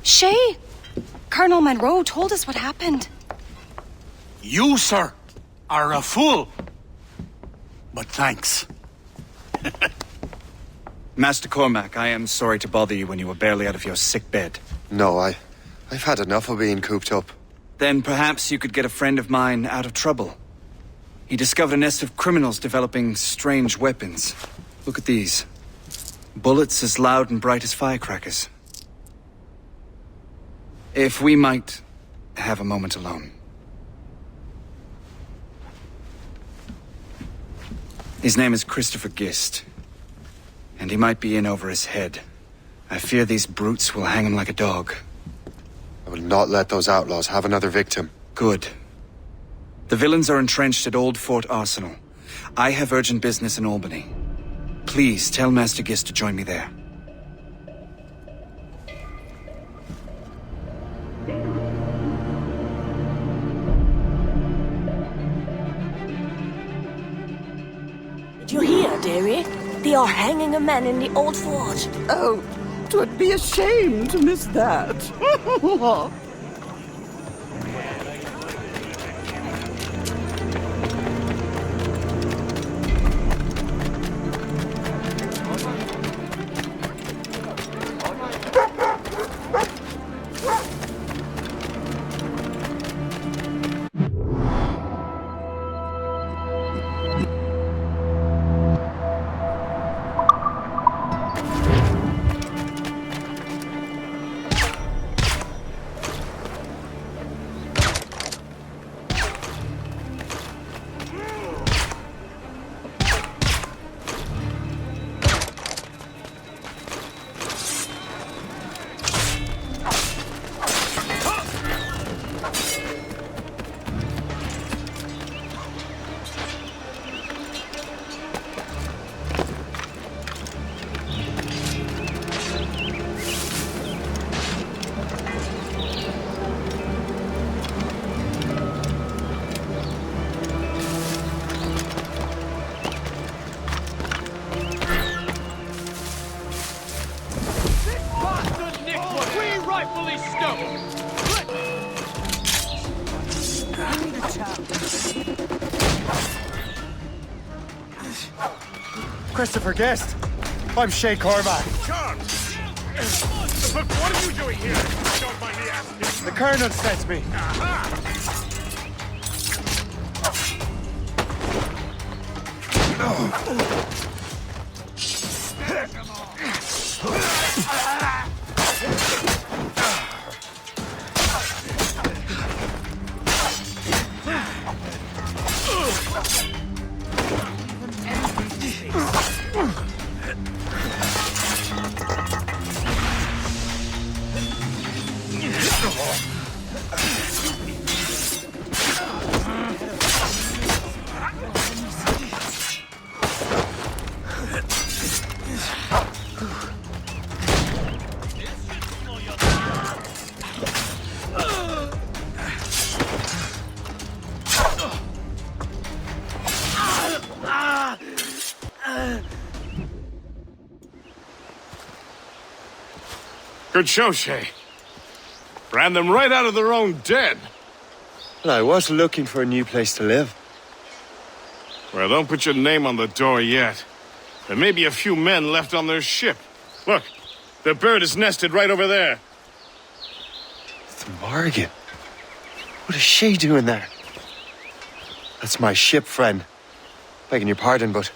Shay! Colonel Monroe told us what happened. You, sir, are a fool. But thanks. Master Cormac, I am sorry to bother you when you were barely out of your sick bed. No, I've had enough of being cooped up. Then perhaps you could get a friend of mine out of trouble. He discovered a nest of criminals developing strange weapons. Look at these. Bullets as loud and bright as firecrackers. If we might have a moment alone. His name is Christopher Gist. And he might be in over his head. I fear these brutes will hang him like a dog. I will not let those outlaws have another victim. Good. The villains are entrenched at Old Fort Arsenal. I have urgent business in Albany. Please tell Master Gist to join me there. Did you hear, dearie? They are hanging a man in the old fort. Oh, 'twould be a shame to miss that. Christopher Gist. I'm Shay Cormac. Charles! Look, what are you doing here? Don't mind me asking. The Colonel sent me. Good show, Shay. Ran them right out of their own den. Well, I was looking for a new place to live. Well, don't put your name on the door yet. There may be a few men left on their ship. Look, the bird is nested right over there. The Morgan. What is she doing there? That's my ship, friend. Begging your pardon, but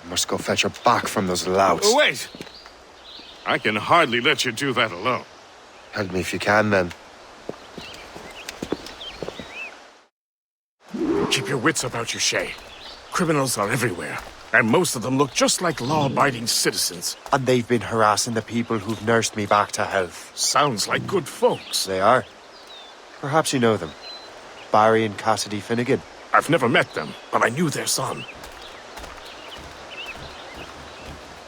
I must go fetch her back from those louts. Oh, wait! I can hardly let you do that alone. Help me if you can, then. Keep your wits about you, Shay. Criminals are everywhere, and most of them look just like law-abiding citizens. And they've been harassing the people who've nursed me back to health. Sounds like good folks. They are. Perhaps you know them. Barry and Cassidy Finnegan. I've never met them, but I knew their son.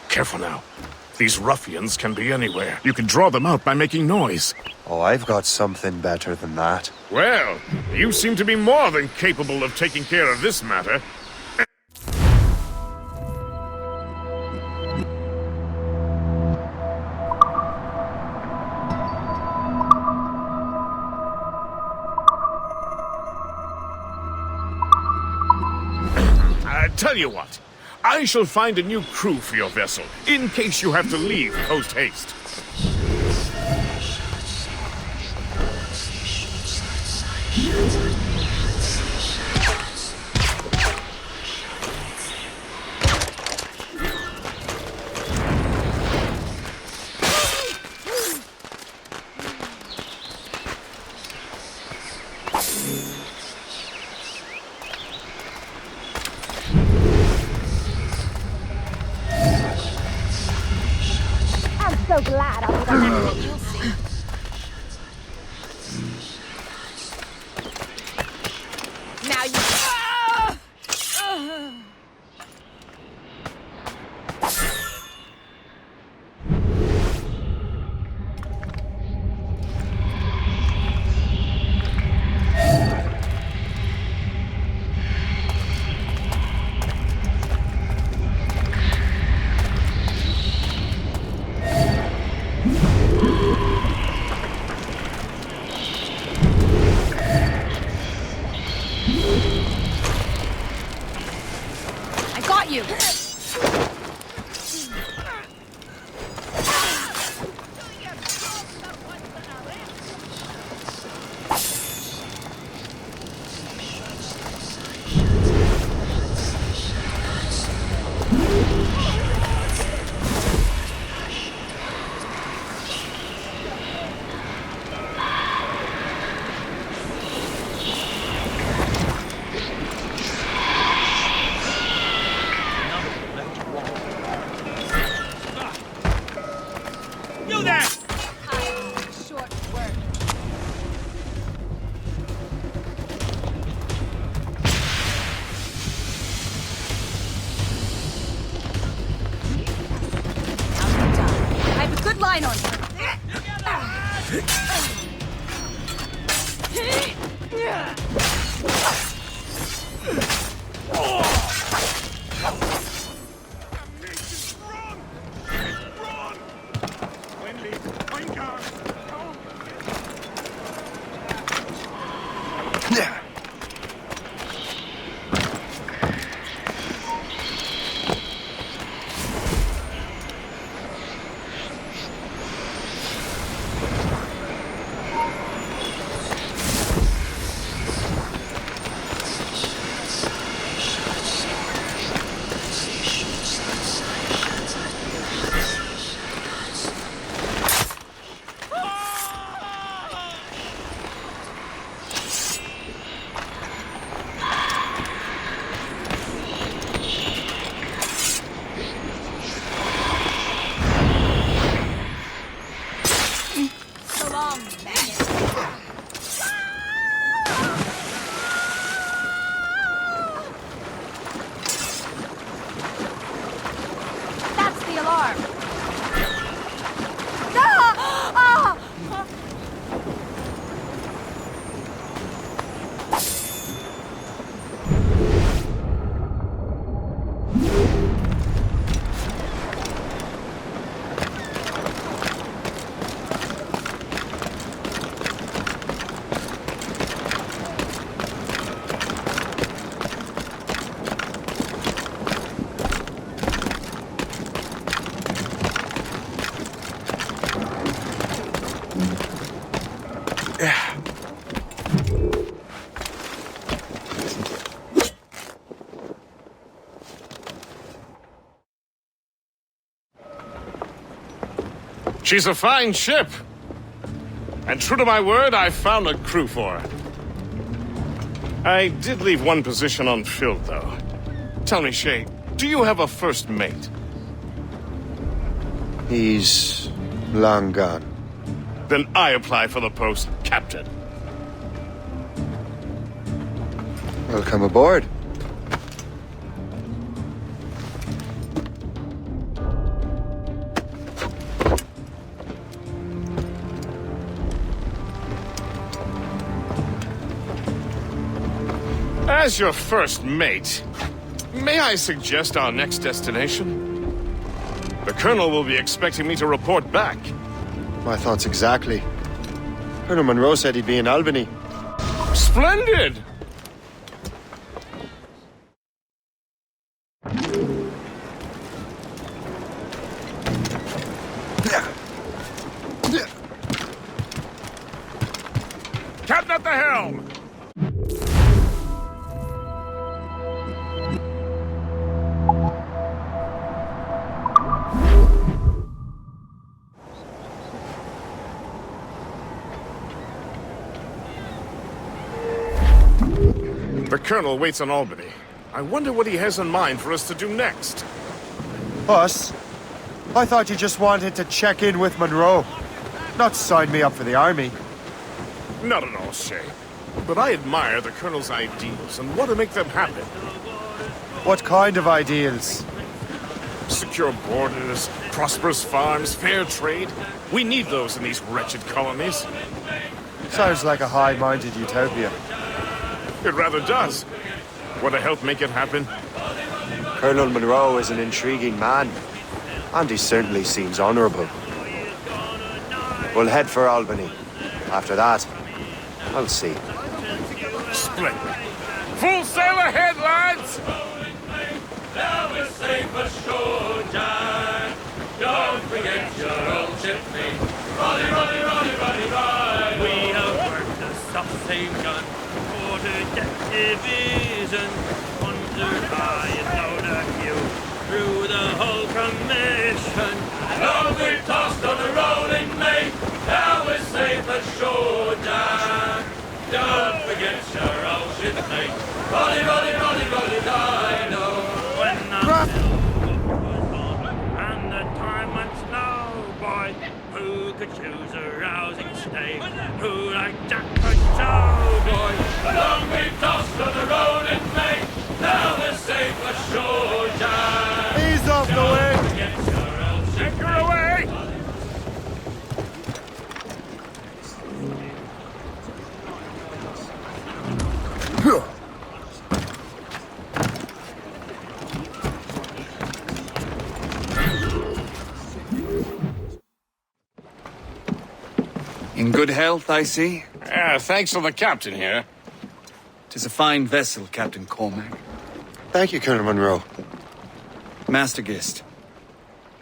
Careful now. These ruffians can be anywhere. You can draw them out by making noise. Oh, I've got something better than that. Well, you seem to be more than capable of taking care of this matter. tell you what. I shall find a new crew for your vessel, in case you have to leave post-haste. So glad I'll be the next that you'll see. Now you... You. Line on She's a fine ship. And true to my word, I found a crew for her. I did leave one position unfilled, though. Tell me, Shay, do you have a first mate? He's long gone. Then I apply for the post, Captain. Welcome aboard. As your first mate, may I suggest our next destination? The Colonel will be expecting me to report back. My thoughts exactly. Colonel Monroe said he'd be in Albany. Splendid! Captain at the helm! The Colonel waits on Albany. I wonder what he has in mind for us to do next. Us? I thought you just wanted to check in with Monroe. Not sign me up for the army. Not at all, Shay. But I admire the Colonel's ideals and want to make them happen. What kind of ideals? Secure borders, prosperous farms, fair trade. We need those in these wretched colonies. Sounds like a high-minded utopia. It rather does. Want to help make it happen? Colonel Monroe is an intriguing man, and he certainly seems honorable. We'll head for Albany. After that, I'll see. Splendid. Full sail ahead, lads! Now we're safe ashore, Jack. Don't forget your old shipmate. Roddy, Roddy, Roddy, Roddy, Roddy. We have worked the sub-same gun, quarter-deck division, pondered high and low the queue, through the whole commission. Long we've tossed on the rolling main, now we're safe ashore, Jack. Don't forget your old shipmate. Roddy, Roddy, Roddy, Roddy, Dino. When the was on and the time went slow, boy, who could choose a rousing stay? Who like Jack could show, boy? Along we tossed on the rolling main, now we're safe ashore, Jack. Ease off the way! Don't forget your old shipmate. Anchor away! In good health, I see. Thanks to the captain here. 'Tis a fine vessel, Captain Cormac. Thank you, Colonel Monroe. Master Gist,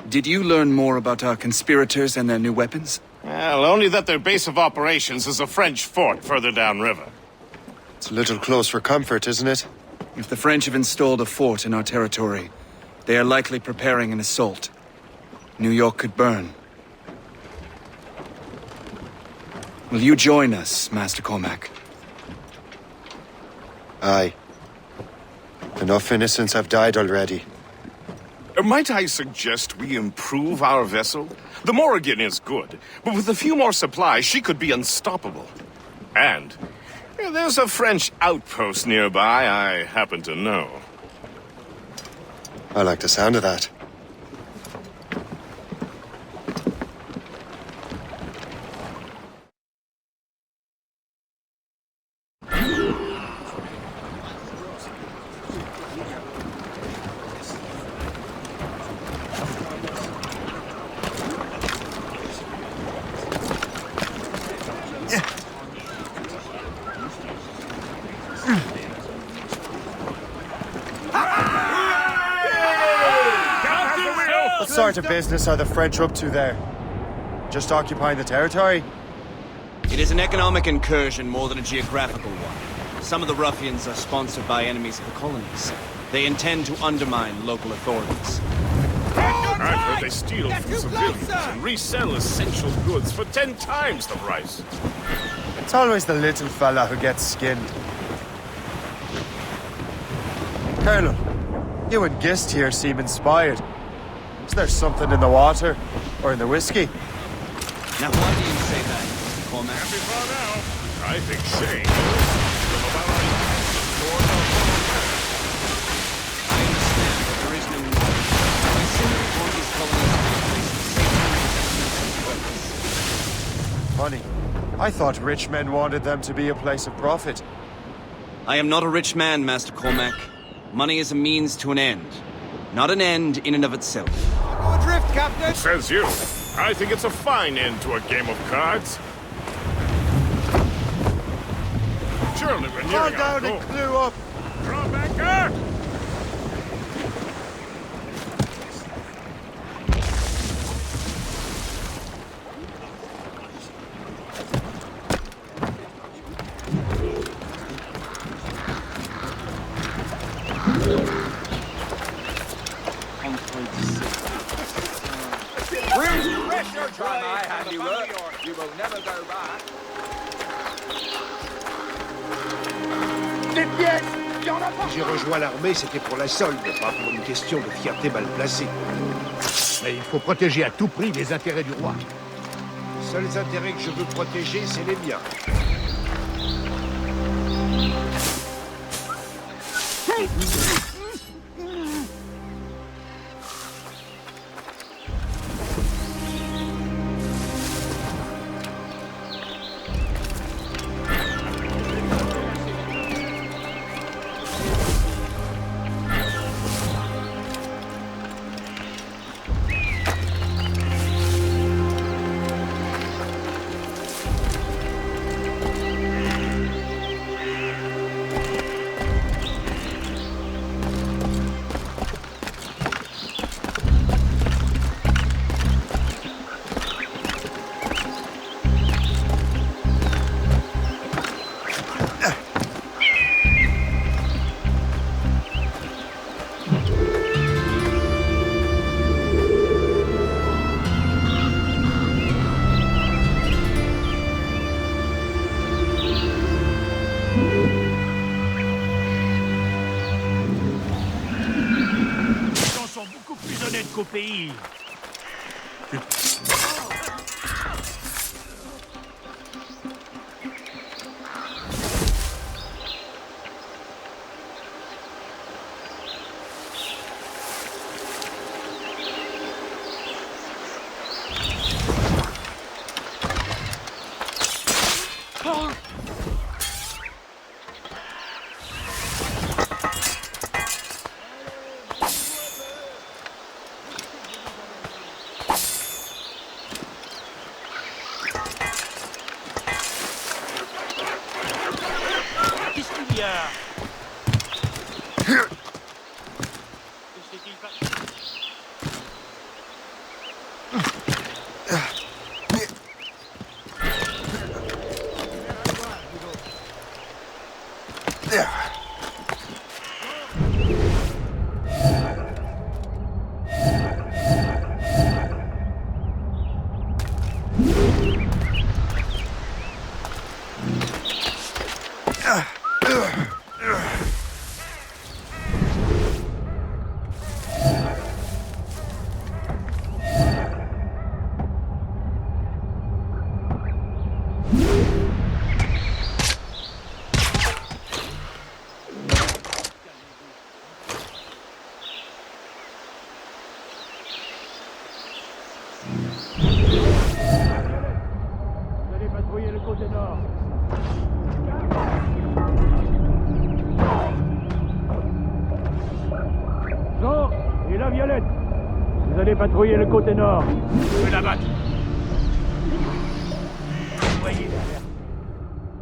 did you learn more about our conspirators and their new weapons? Well, only that their base of operations is a French fort further downriver. It's a little close for comfort, isn't it? If the French have installed a fort in our territory, they are likely preparing an assault. New York could burn. Will you join us, Master Cormac? Aye. Enough innocents have died already. Might I suggest we improve our vessel? The Morrigan is good, but with a few more supplies, she could be unstoppable. And there's a French outpost nearby I happen to know. I like the sound of that. What sort of business are the French up to there? Just occupying the territory? It is an economic incursion more than a geographical one. Some of the ruffians are sponsored by enemies of the colonies. They intend to undermine local authorities. I've heard they steal from civilians and resell essential goods for 10 times the price. It's always the little fella who gets skinned. Colonel, you and Gist here seem inspired. Is there something in the water? Or in the whiskey? Now, why do you say that, Mr. Cormac? Before now, I think Shay knows about our intentions toward our colonies. I understand that there is no need. I simply want these colonies to be a place of safety and purpose. Funny. I thought rich men wanted them to be a place of profit. I am not a rich man, Master Cormac. Money is a means to an end, not an end in and of itself. Adrift, Captain! Says you. I think it's a fine end to a game of cards. Surely we're nearing Calm our down goal. and clue up! Draw back, Si j'ai rejoint l'armée, c'était pour la solde, pas pour une question de fierté mal placée. Mais il faut protéger à tout prix les intérêts du roi. Les seuls intérêts que je veux protéger, c'est les miens. Qu'au pays. Patrouiller le côté nord. Je vais la battre. Voyez l'alerte.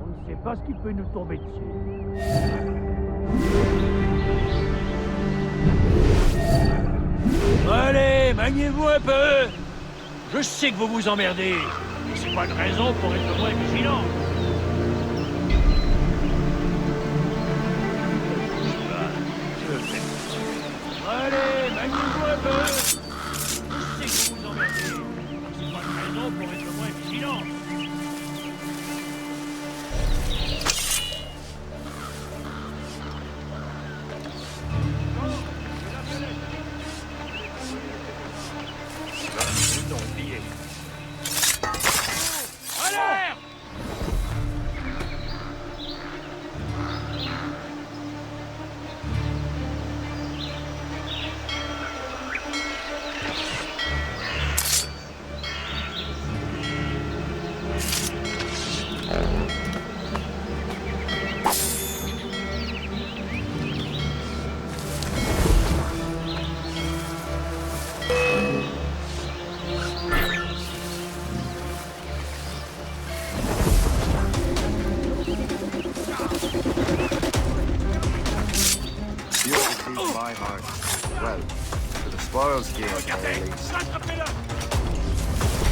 On ne sait pas ce qui peut nous tomber dessus. Allez, maniez-vous un peu. Je sais que vous vous emmerdez, mais c'est pas une raison pour être moins vigilant. Allez, maniez-vous un peu. Pour être moins vigilant.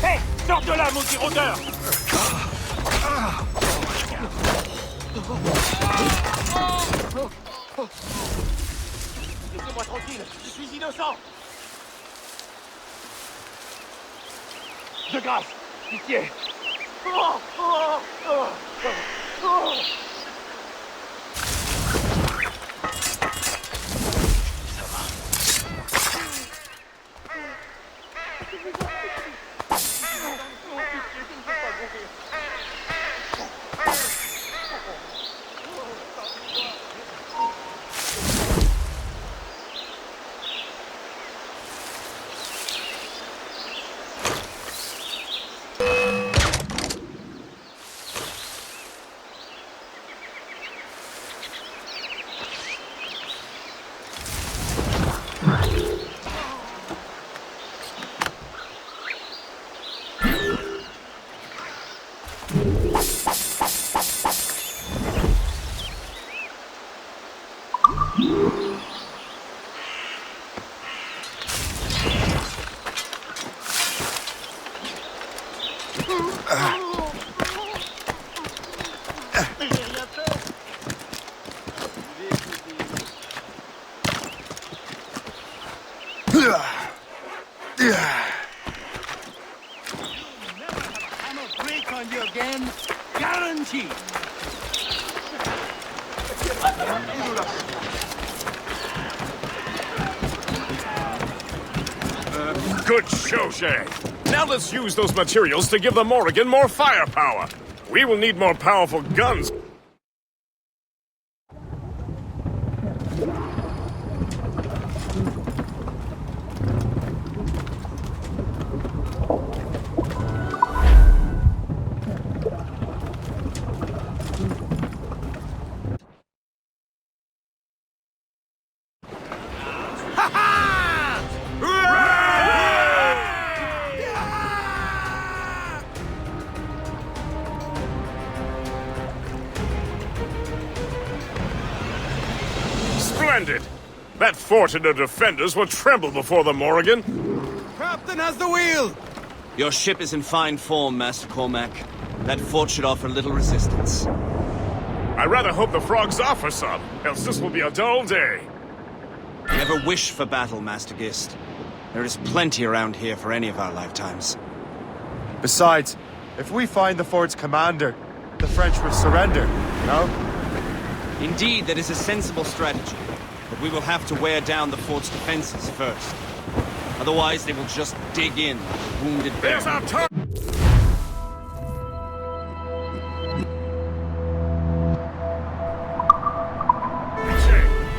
Hé, sors de là, maudit rôdeur! Laissez-moi tranquille, je suis innocent! De grâce, pitié. Good show, Shay. Now let's use those materials to give the Morrigan more firepower. We will need more powerful guns. Splendid! That fort and the defenders will tremble before the Morrigan. Captain has the wheel! Your ship is in fine form, Master Cormac. That fort should offer little resistance. I rather hope the frogs offer some, else this will be a dull day. Never wish for battle, Master Gist. There is plenty around here for any of our lifetimes. Besides, if we find the fort's commander, the French will surrender, no? Indeed, that is a sensible strategy. But we will have to wear down the fort's defenses first. Otherwise, they will just dig in like a wounded bear. There's our turn!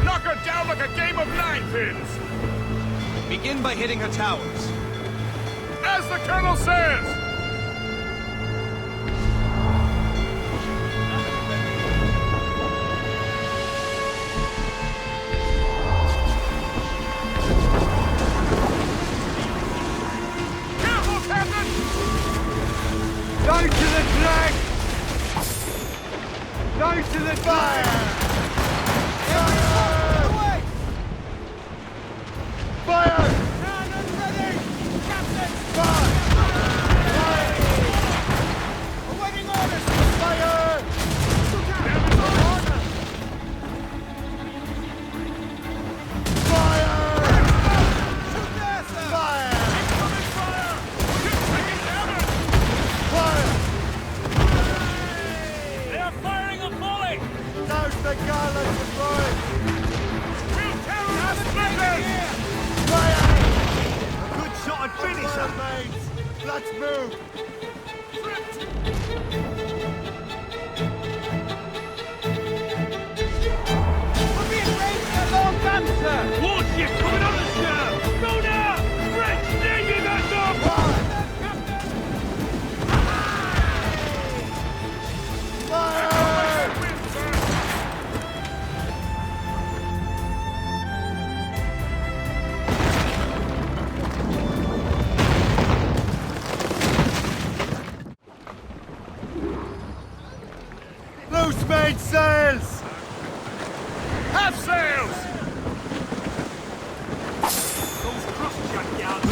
Knock her down like a game of ninepins! Begin by hitting her towers. As the Colonel says! Down to the drag! Down to the fire! Fire! Fire! Cannon ready! Captain! Fire! Fire! Awaiting orders! Fire! Fire! Shoot there, sir! Fire! Incoming fire! Fire! They are firing a volley! Now's the gallants deployed! We'll tear them to splinters! Fire! A good shot and finish them, mates! Let's move! We're being raised for a long gun, sir! Warship coming on the shore! Go now! French Navy vessel! Fire! Loose mainsails! Half sails! Those cross-jack yards!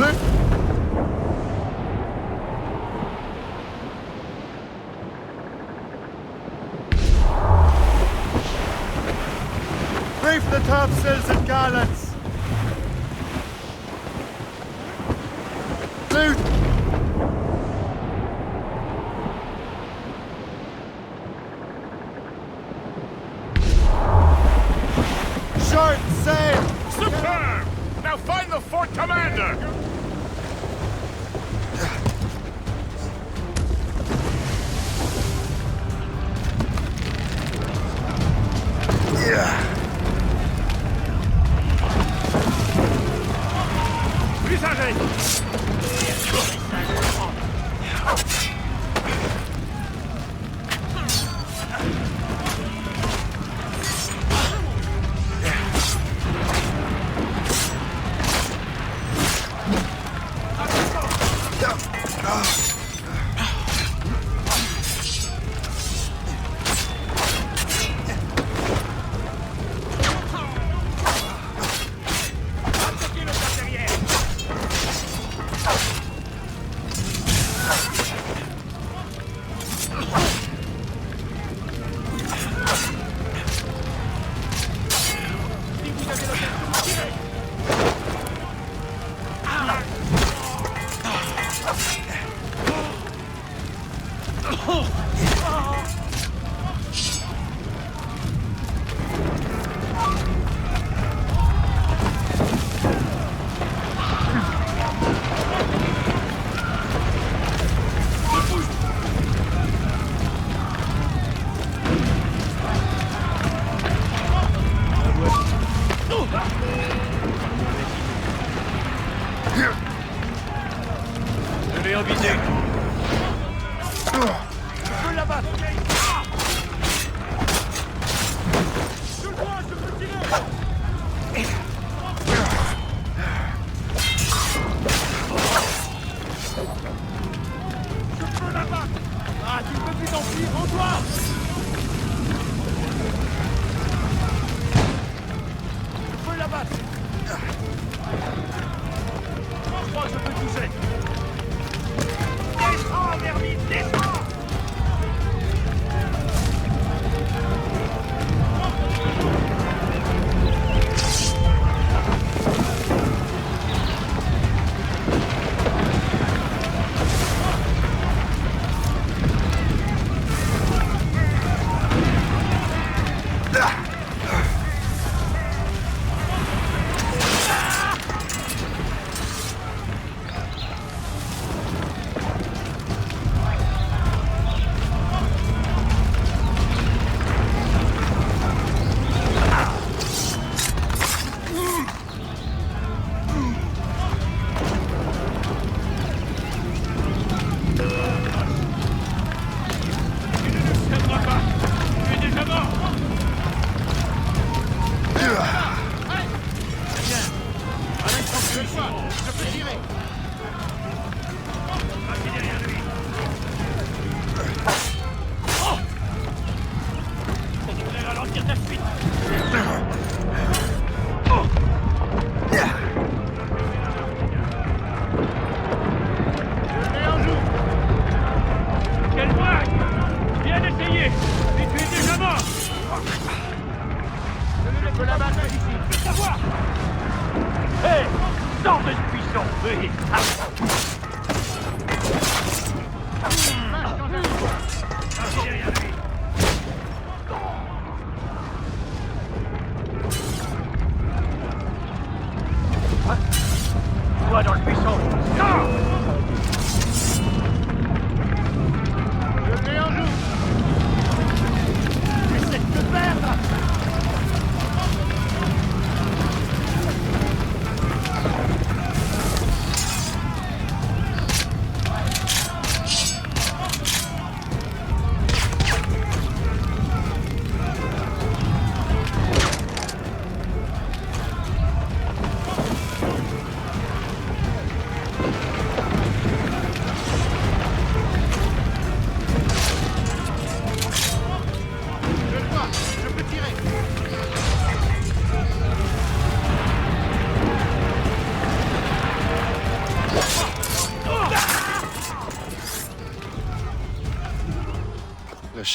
Reef the topsails and gallants! Loose!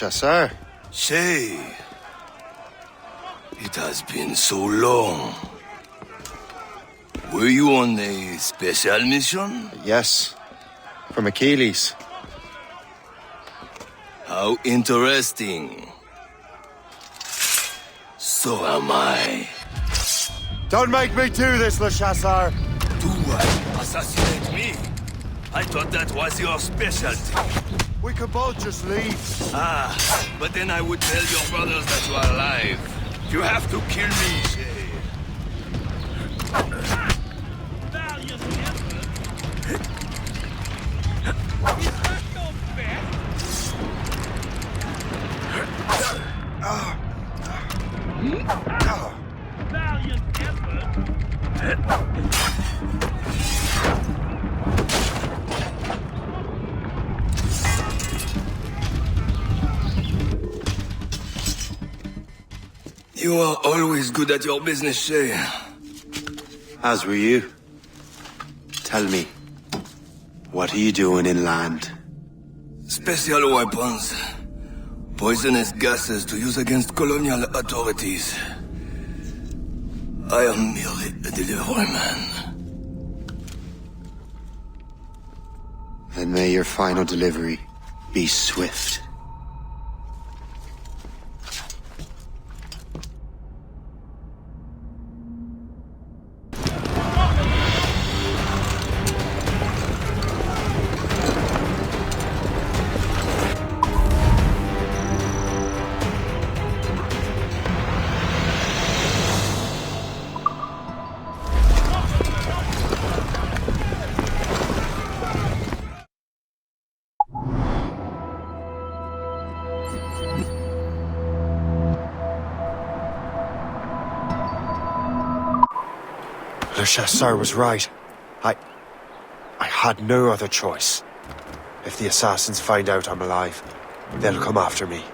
Chasseur? Shay, it has been so long. Were you on a special mission? Yes, from Achilles. How interesting. So am I. Don't make me do this, Le Chasseur! Do what? Assassinate me? I thought that was your specialty. We could both just leave. Ah, but then I would tell your brothers that you are alive. You have to kill me, Shay. You are always good at your business, Shay. As were you. Tell me, what are you doing inland? Special weapons. Poisonous gases to use against colonial authorities. I am merely a delivery man. Then may your final delivery be swift. Le Chasseur was right. I had no other choice. If the assassins find out I'm alive, they'll come after me.